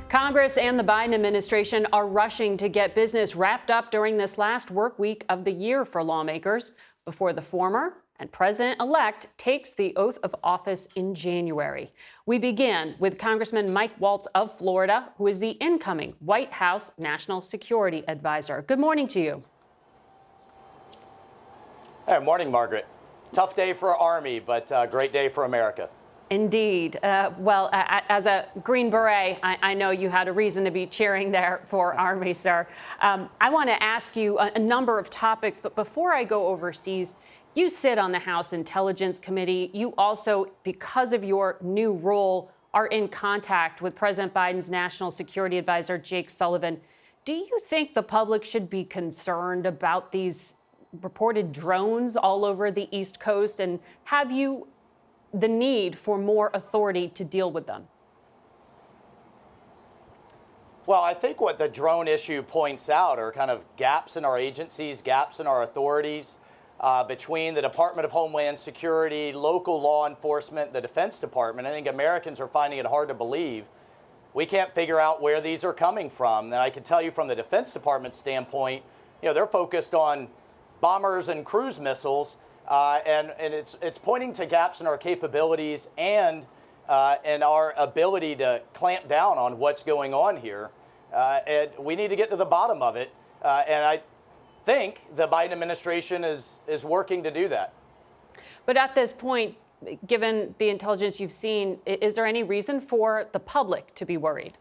Congress and the Biden administration are rushing to get business wrapped up during this last work week of the year for lawmakers before the former and president-elect takes the oath of office in January. We begin with Congressman Mike Waltz of Florida, who is the incoming White House National Security Advisor. Good morning to you. Hey, morning, Margaret. Tough day for our Army, but great day for America. Indeed. As a Green Beret, I know you had a reason to be cheering there for Army, sir. I want to ask you a number of topics, but before I go overseas, you sit on the House Intelligence Committee. You also, because of your new role, are in contact with President Biden's National Security Advisor, Jake Sullivan. Do you think the public should be concerned about these reported drones all over the East Coast? And have you the need for more authority to deal with them? Well, I think what the drone issue points out are kind of gaps in our agencies, gaps in our authorities between the Department of Homeland Security, local law enforcement, the Defense Department. I think Americans are finding it hard to believe. We can't figure out where these are coming from. And I can tell you from the Defense Department standpoint, they're focused on bombers and cruise missiles. And it's pointing to gaps in our capabilities and our ability to clamp down on what's going on here. And we need to get to the bottom of it. And I think the Biden administration is working to do that. But at this point, given the intelligence you've seen, is there any reason for the public to be worried?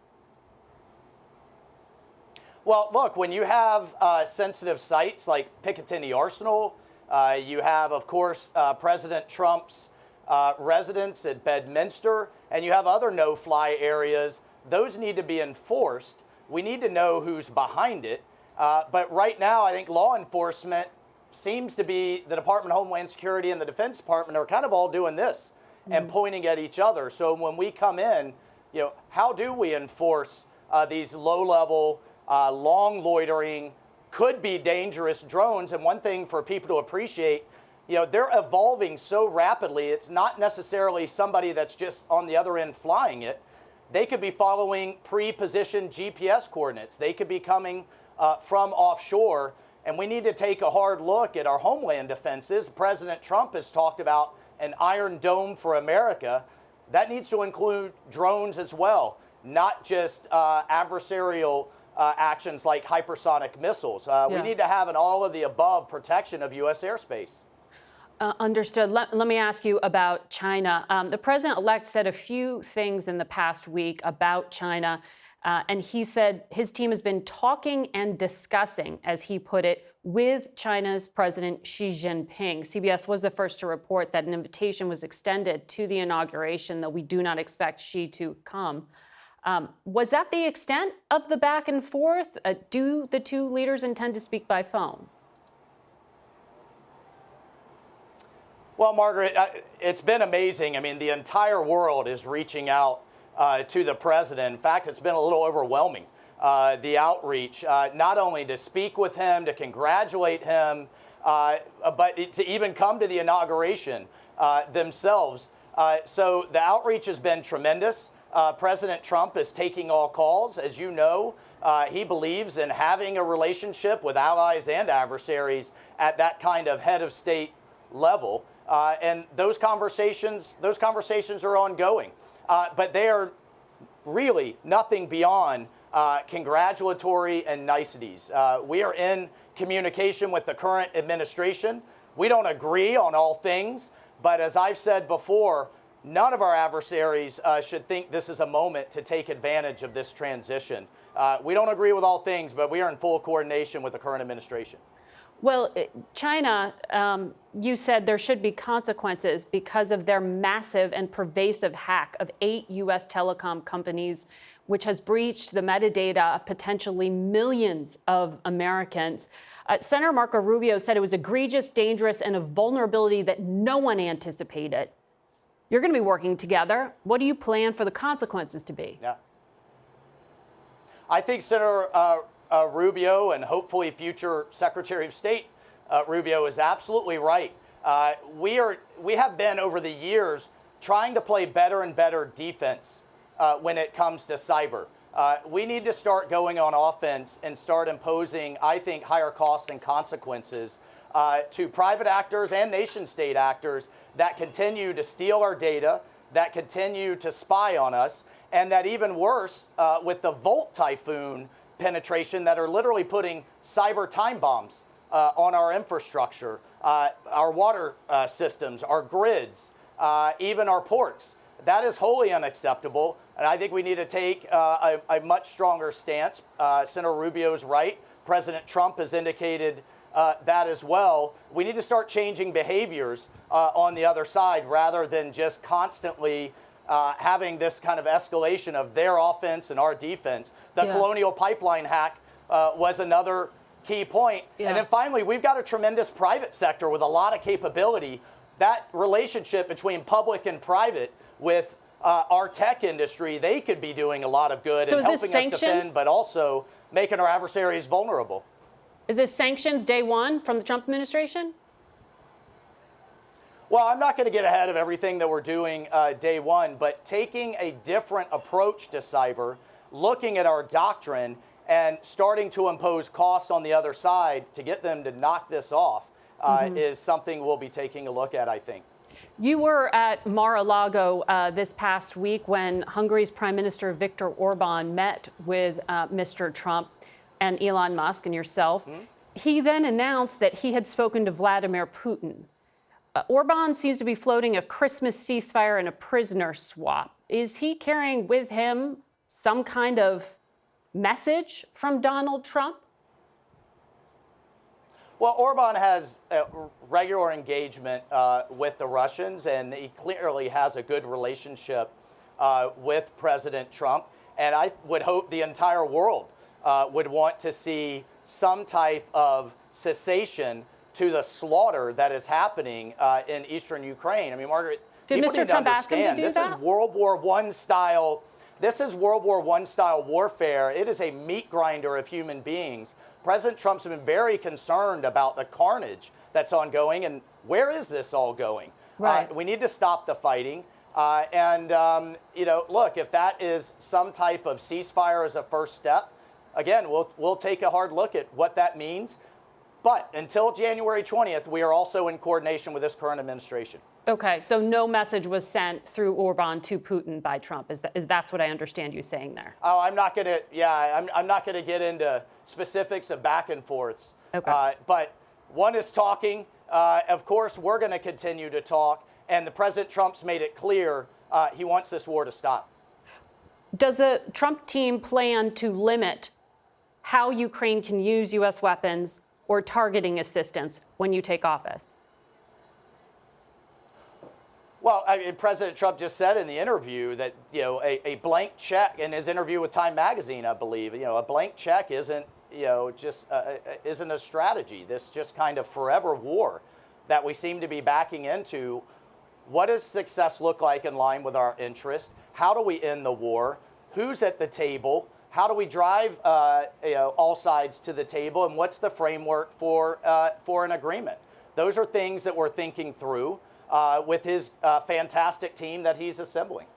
Well, look, when you have sensitive sites like Picatinny Arsenal, you have, of course, President Trump's residence at Bedminster, and you have other no-fly areas. Those need to be enforced. We need to know who's behind it. But right now, I think law enforcement seems to be the Department of Homeland Security and the Defense Department are kind of all doing this and pointing at each other. So when we come in, how do we enforce these low-level, long loitering, could be dangerous drones? And one thing for people to appreciate, they're evolving so rapidly. It's not necessarily somebody that's just on the other end flying it. They could be following pre-positioned GPS coordinates. They could be coming from offshore. And we need to take a hard look at our homeland defenses. President Trump has talked about an Iron Dome for America. That needs to include drones as well, not just adversarial actions like hypersonic missiles. We need to have an all-of-the-above protection of U.S. airspace. Understood. Let me ask you about China. The president-elect said a few things in the past week about China, and he said his team has been talking and discussing, as he put it, with China's President Xi Jinping. CBS was the first to report that an invitation was extended to the inauguration, though we do not expect Xi to come. Was that the extent of the back and forth? Do the two leaders intend to speak by phone? Well, Margaret, it's been amazing. I mean, the entire world is reaching out to the president. In fact, it's been a little overwhelming, the outreach, not only to speak with him, to congratulate him, but to even come to the inauguration themselves. So the outreach has been tremendous. President Trump is taking all calls. As you know, he believes in having a relationship with allies and adversaries at that kind of head of state level. And those conversations are ongoing. But they are really nothing beyond congratulatory and niceties. We are in communication with the current administration. We don't agree on all things, but as I've said before, none of our adversaries should think this is a moment to take advantage of this transition. We don't agree with all things, but we are in full coordination with the current administration. Well, China, you said there should be consequences because of their massive and pervasive hack of 8 U.S. telecom companies, which has breached the metadata of potentially millions of Americans. Senator Marco Rubio said it was egregious, dangerous, and a vulnerability that no one anticipated. You're going to be working together. What do you plan for the consequences to be? Yeah. I think Senator Rubio and hopefully future Secretary of State Rubio is absolutely right. We have been over the years trying to play better and better defense when it comes to cyber. We need to start going on offense and start imposing, I think, higher costs and consequences to private actors and nation-state actors that continue to steal our data, that continue to spy on us, and that even worse, with the Volt Typhoon penetration, that are literally putting cyber time bombs on our infrastructure, our water systems, our grids, even our ports. That is wholly unacceptable, and I think we need to take a much stronger stance. Senator Rubio's right. President Trump has indicated that as well. We need to start changing behaviors on the other side rather than just constantly having this kind of escalation of their offense and our defense. The Colonial Pipeline hack was another key point. And then finally, we've got a tremendous private sector with a lot of capability. That relationship between public and private with our tech industry, they could be doing a lot of good and helping us defend, but also making our adversaries vulnerable. Is this sanctions day one from the Trump administration? Well, I'm not going to get ahead of everything that we're doing day one, but taking a different approach to cyber, looking at our doctrine and starting to impose costs on the other side to get them to knock this off is something we'll be taking a look at, I think. You were at Mar-a-Lago this past week when Hungary's Prime Minister Viktor Orbán met with Mr. Trump and Elon Musk and yourself. He then announced that he had spoken to Vladimir Putin. Orbán seems to be floating a Christmas ceasefire and a prisoner swap. Is he carrying with him some kind of message from Donald Trump? Well, Orbán has regular engagement with the Russians, and he clearly has a good relationship with President Trump. And I would hope the entire world would want to see some type of cessation to the slaughter that is happening in eastern Ukraine. I mean, Margaret, did Mr. Trump ask him to do that? This is World War I style. This is World War I style warfare. It is a meat grinder of human beings. President Trump's been very concerned about the carnage that's ongoing, and where is this all going? Right. We need to stop the fighting. You know, look, if that is some type of ceasefire as a first step, again, we'll take a hard look at what that means. But until January 20th, we are also in coordination with this current administration. Okay, so no message was sent through Orbán to Putin by Trump. Is that's what I understand you saying there? Oh, I'm not gonna. Yeah, I'm not gonna get into specifics of back and forths. Okay. But one is talking. Of course, we're going to continue to talk, and the President Trump's made it clear he wants this war to stop. Does the Trump team plan to limit how Ukraine can use U.S. weapons or targeting assistance when you take office? Well, I mean, President Trump just said in the interview that, you know, a blank check, in his interview with Time Magazine, I believe, you know, a blank check isn't, you know, just isn't a strategy. This just kind of forever war that we seem to be backing into. What does success look like in line with our interest? How do we end the war? Who's at the table? How do we drive you know, all sides to the table? And what's the framework for an agreement? Those are things that we're thinking through with his fantastic team that he's assembling.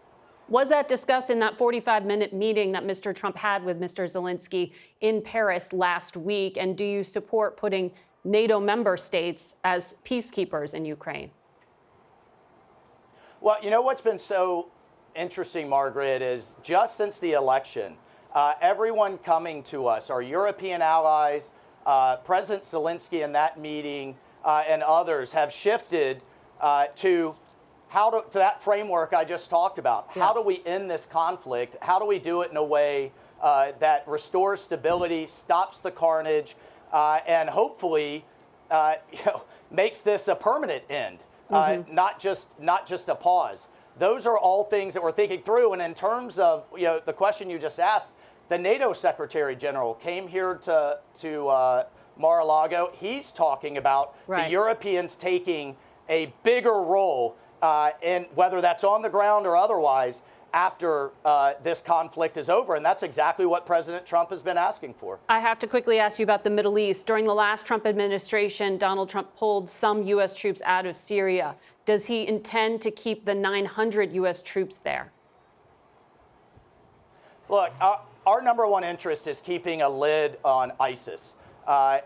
Was that discussed in that 45-minute meeting that Mr. Trump had with Mr. Zelensky in Paris last week? And do you support putting NATO member states as peacekeepers in Ukraine? Well, you know what's been so interesting, Margaret, is just since the election, everyone coming to us, our European allies, President Zelensky in that meeting, and others have shifted to that framework I just talked about. Yeah. How do we end this conflict? How do we do it in a way that restores stability, stops the carnage, and hopefully you know, makes this a permanent end, not just a pause. Those are all things that we're thinking through. And in terms of, you know, the question you just asked, the NATO Secretary General came here to Mar-a-Lago. He's talking about the Europeans taking a bigger role in whether that's on the ground or otherwise after this conflict is over. And that's exactly what President Trump has been asking for. I have to quickly ask you about the Middle East. During the last Trump administration, Donald Trump pulled some U.S. troops out of Syria. Does he intend to keep the 900 U.S. troops there? Look, our number one interest is keeping a lid on ISIS.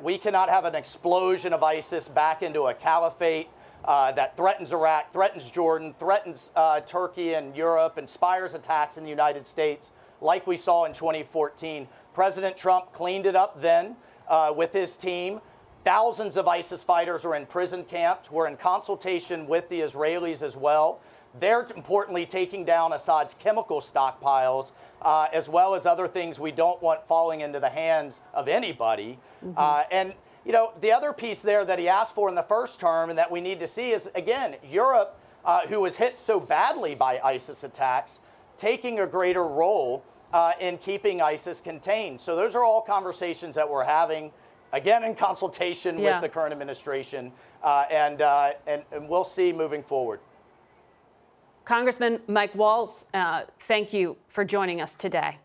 We cannot have an explosion of ISIS back into a caliphate that threatens Iraq, threatens Jordan, threatens Turkey and Europe, inspires attacks in the United States, like we saw in 2014. President Trump cleaned it up then with his team. Thousands of ISIS fighters are in prison camps. We're in consultation with the Israelis as well. They're importantly taking down Assad's chemical stockpiles, as well as other things we don't want falling into the hands of anybody. And you know, the other piece there that he asked for in the first term and that we need to see is, again, Europe, who was hit so badly by ISIS attacks, taking a greater role in keeping ISIS contained. So those are all conversations that we're having, again, in consultation with the current administration, and we'll see moving forward. Congressman Mike Waltz, thank you for joining us today.